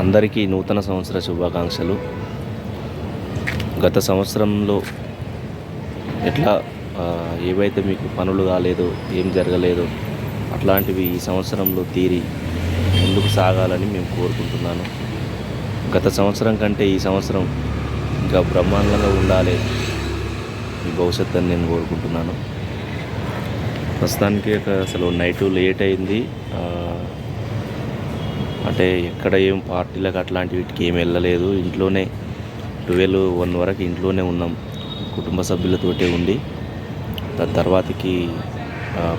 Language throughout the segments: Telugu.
అందరికీ నూతన సంవత్సర శుభాకాంక్షలు. గత సంవత్సరంలో ఎట్లా ఏవైతే మీకు పనులు కాలేదో, ఏం జరగలేదో అట్లాంటివి ఈ సంవత్సరంలో తీరి ముందుకు సాగాలని మేము కోరుకుంటున్నాను. గత సంవత్సరం కంటే ఈ సంవత్సరం ఇంకా బ్రహ్మాండంగా ఉండాలి మీ భవిష్యత్తు అని నేను కోరుకుంటున్నాను. ప్రస్తుతానికి అసలు నైట్ లేట్ అయింది. అంటే ఎక్కడ ఏం పార్టీలకు అట్లాంటి వీటికి ఏమి వెళ్ళలేదు. ఇంట్లోనే 12-1 వరకు ఇంట్లోనే ఉన్నాం, కుటుంబ సభ్యులతోటే ఉండి. దాని తర్వాతకి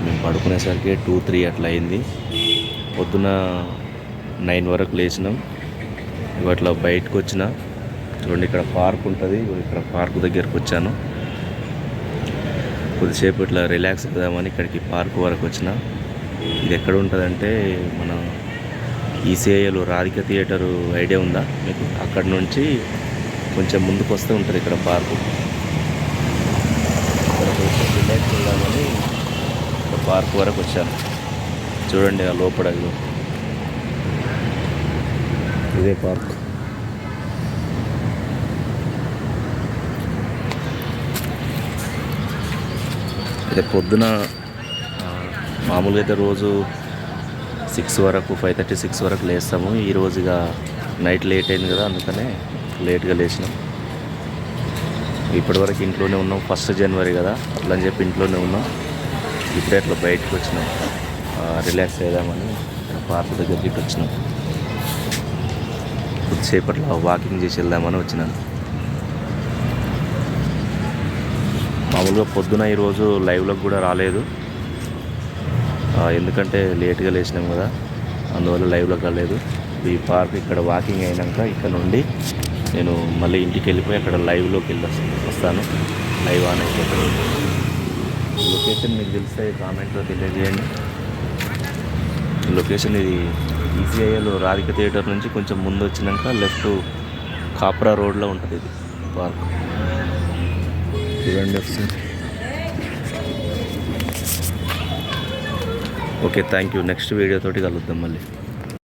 మేము పడుకునేసరికి 2-3 అట్లా అయింది. పొద్దున 9 వరకు లేచినాం. ఇట్లా బయటకు వచ్చిన చూడండి, ఇక్కడ పార్క్ ఉంటుంది. ఇక్కడ పార్క్ దగ్గరకు వచ్చాను. కొద్దిసేపు ఇట్లా రిలాక్స్ అవుదామని ఇక్కడికి పార్క్ వరకు వచ్చిన. ఇది ఎక్కడ ఉంటుందంటే మన ఈసీఐలో రాధిక థియేటరు ఐడియా ఉందా మీకు? అక్కడ నుంచి కొంచెం ముందుకు వస్తూ ఉంటుంది ఇక్కడ పార్కు. ఇక్కడ కొంచెం రిలాక్స్ వెళ్దామని పార్క్ వరకు వచ్చాను. చూడండి ఆ లోపల ఇదే పార్క్. అయితే పొద్దున మామూలుగా అయితే రోజు 6 వరకు 5:30-6 వరకు లేస్తాము. ఈరోజు ఇక నైట్ లేట్ అయింది కదా, అందుకనే లేట్గా లేచినాం. ఇప్పటివరకు ఇంట్లోనే ఉన్నాం. 1 జనవరి కదా, అట్లా అని చెప్పి ఇంట్లోనే ఉన్నాం. ఇప్పుడే అట్లా బయటకు వచ్చినాం, రిలాక్స్ అయ్యామని పార్క్ దగ్గరికి వచ్చినాం. కొద్దిసేపట్లో వాకింగ్ చేసి వెళ్దామని వచ్చినాను. మామూలుగా పొద్దున ఈరోజు లైవ్లోకి కూడా రాలేదు, ఎందుకంటే లేట్గా లేచినాం కదా, అందువల్ల లైవ్లోకి రాలేదు. ఈ పార్క్ ఇక్కడ వాకింగ్ అయినాక ఇక్కడ నుండి నేను మళ్ళీ ఇంటికి వెళ్ళిపోయి అక్కడ లైవ్లోకి వస్తాను. లైవ్ ఆన్ అయిపోతుంది. లొకేషన్ మీకు తెలిస్తే కామెంట్లో తెలియజేయండి. లొకేషన్ ఇది ఈసీఐలో రాధిక థియేటర్ నుంచి కొంచెం ముందు వచ్చినాక లెఫ్ట్ కాప్రా రోడ్లో ఉంటుంది ఇది పార్క్. చూడండి ఒకసారి. Okay, thank you. నెక్స్ట్ వీడియోతోటి కలుద్దాం మళ్ళీ.